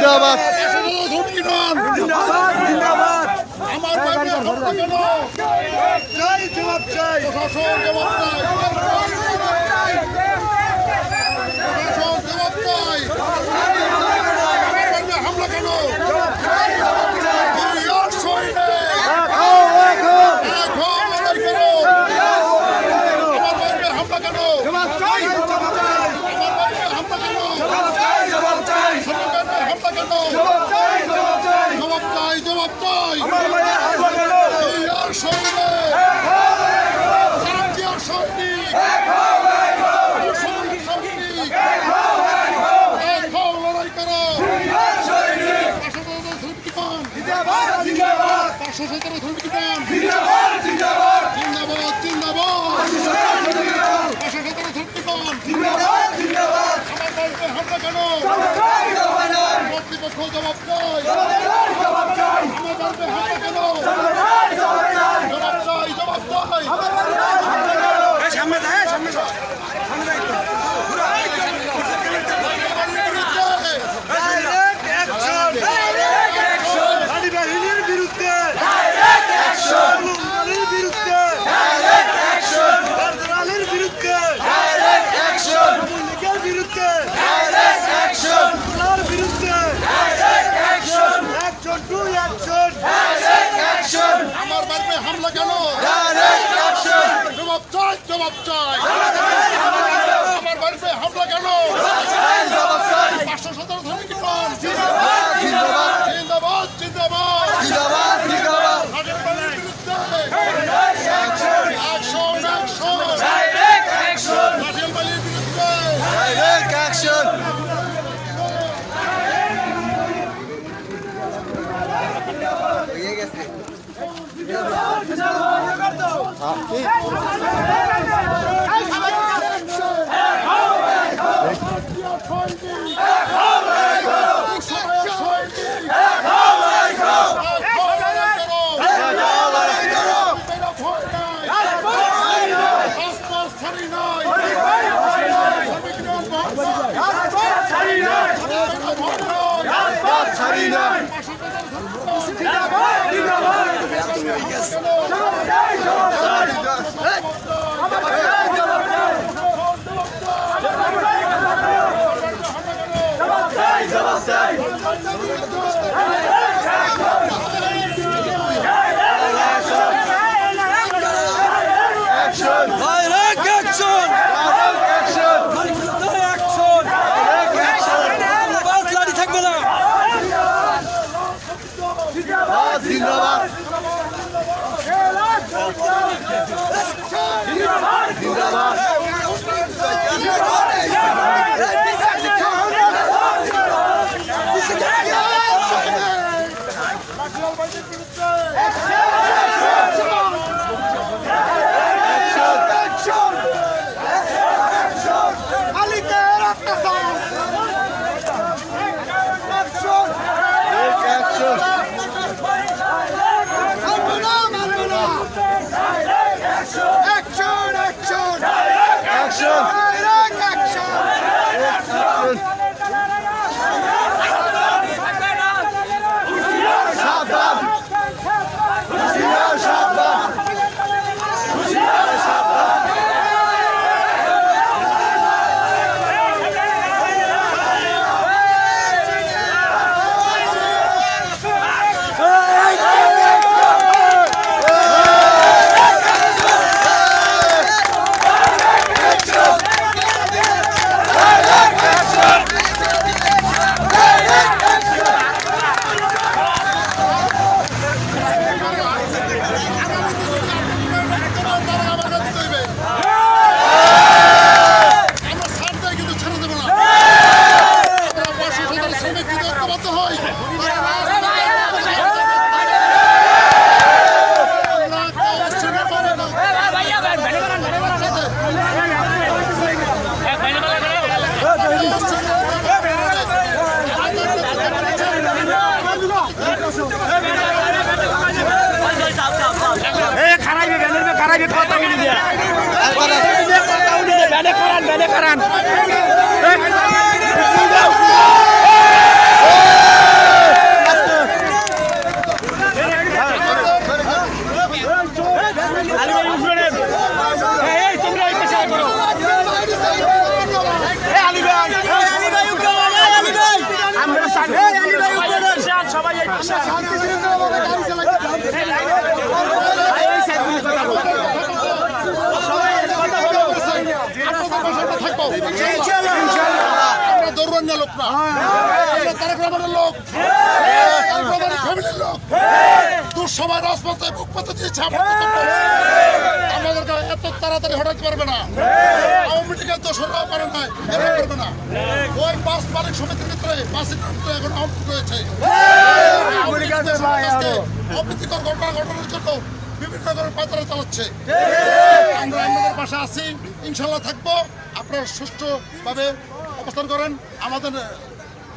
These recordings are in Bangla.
জিন্দাবাদ আমার বাইরে হত্যা কেন? চাই জবাব চাই, প্রশাসন জবাব চাই, প্রশাসন জবাব চাই। হামলা কেন? আমার বাড়িতে হামলা কেন? জবাব চাই, জবাব চাই। আমার বাড়িতে হামলা কেন? 517 ধর্মীয় কিমান জিন্দাবাদ জিন্দাবাদ জিন্দাবাদ জিন্দাবাদ। Action action direct action. রাজেল বালির বিরুদ্ধে ডাইরেক্ট অ্যাকশন। Karan. তারেক রহমানের লোক, তারেক রহমানের ফ্যামিলির লোক দুঃসময় রাজপথে বুক পাতে দিয়েছে। আমাদেরকে এত তাড়াতাড়ি হটাতে পারবে না। আওয়ামী লীগের দোষরাও পারে না, এরকম করবে না। ওই বাস মালিক সমিতির ভিতরে বাসের ভিতরে এখন আউট রয়েছে। অপ্রীতিকর ঘটনার জন্য বিভিন্ন ধরনের পায়তারা চালাচ্ছে। আমরা আপনাদের পাশে আছি, ইনশাল্লাহ থাকবো। আপনারা সুষ্ঠুভাবে অবস্থান করেন। আমাদের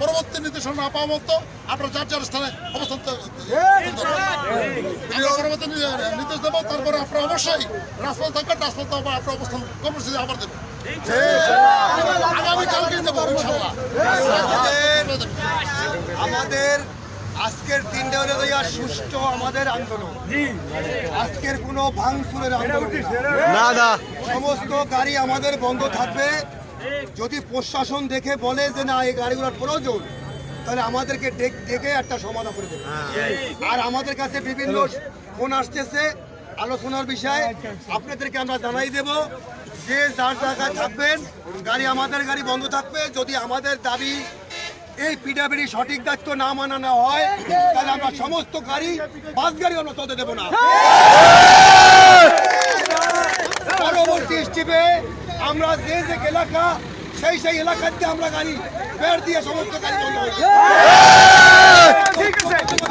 পরবর্তী নির্দেশনা না পাওয়া মতো আপনারা যার যার স্থানে অবস্থান আমরা পরবর্তী নির্দেশ দেবো। তারপরে আপনারা অবশ্যই রাজপথ থাকবেন, রাজপথ আপনার অবস্থান কর্মসূচি আবার দেবেন। আগামীকালকে দেবো ইনশাল্লাহ। আমাদের আজকের দিনটা হলো সুষ্ঠু আমাদের আন্দোলন। আজকের কোনো ভাঙচুরের আন্দোলন না। সমস্ত গাড়ি আমাদের বন্ধ থাকবে। যদি প্রশাসন দেখে বলে যে না এই গাড়িগুলোর প্রয়োজন, তাহলে আমাদেরকে ডেকে একটা সমাধান করে দেবে। আর আমাদের কাছে বিভিন্ন ফোন আসতেছে আলোচনার বিষয়, আপনাদেরকে আমরা জানাই দেব যে যার জায়গায় থাকবেন, গাড়ি আমাদের গাড়ি বন্ধ থাকবে। যদি আমাদের দাবি এই পিডাবিডি সঠিক দায়িত্ব না মানানো হয়, তাহলে আমরা সমস্ত গাড়ি বাস গাড়ি আমরা চলতে দেবো না। পরবর্তী স্টেপে আমরা যে যে এলাকা সেই এলাকাতে আমরা গাড়ি বের দিয়ে সমস্ত গাড়ি বন্ধ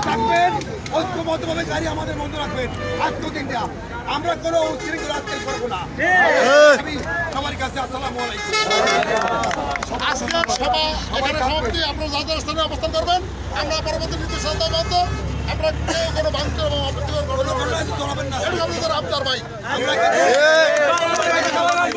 থাকবেন। ঐক্যবদ্ধভাবে গাড়ি আমাদের বন্ধ রাখবেন। আত্মদিনটা আমরা কোনো উচ্ছৃঙ্খলা আজকে করবো না। আমি সবার কাছে আসসালামু আলাইকুম। আজকের সভা এখানে সমাপ্তি। আপনারা যাদের স্থানে অবস্থান করবেন, আমরা পরবর্তী নির্দেশনা দেওয়ার মতো আপনারা কেউ কোনো ভাঙচুর এবং অপ্রীতিকর ঘটনা চলাবেন না। আপনাদের আবদার ভাই। আমরা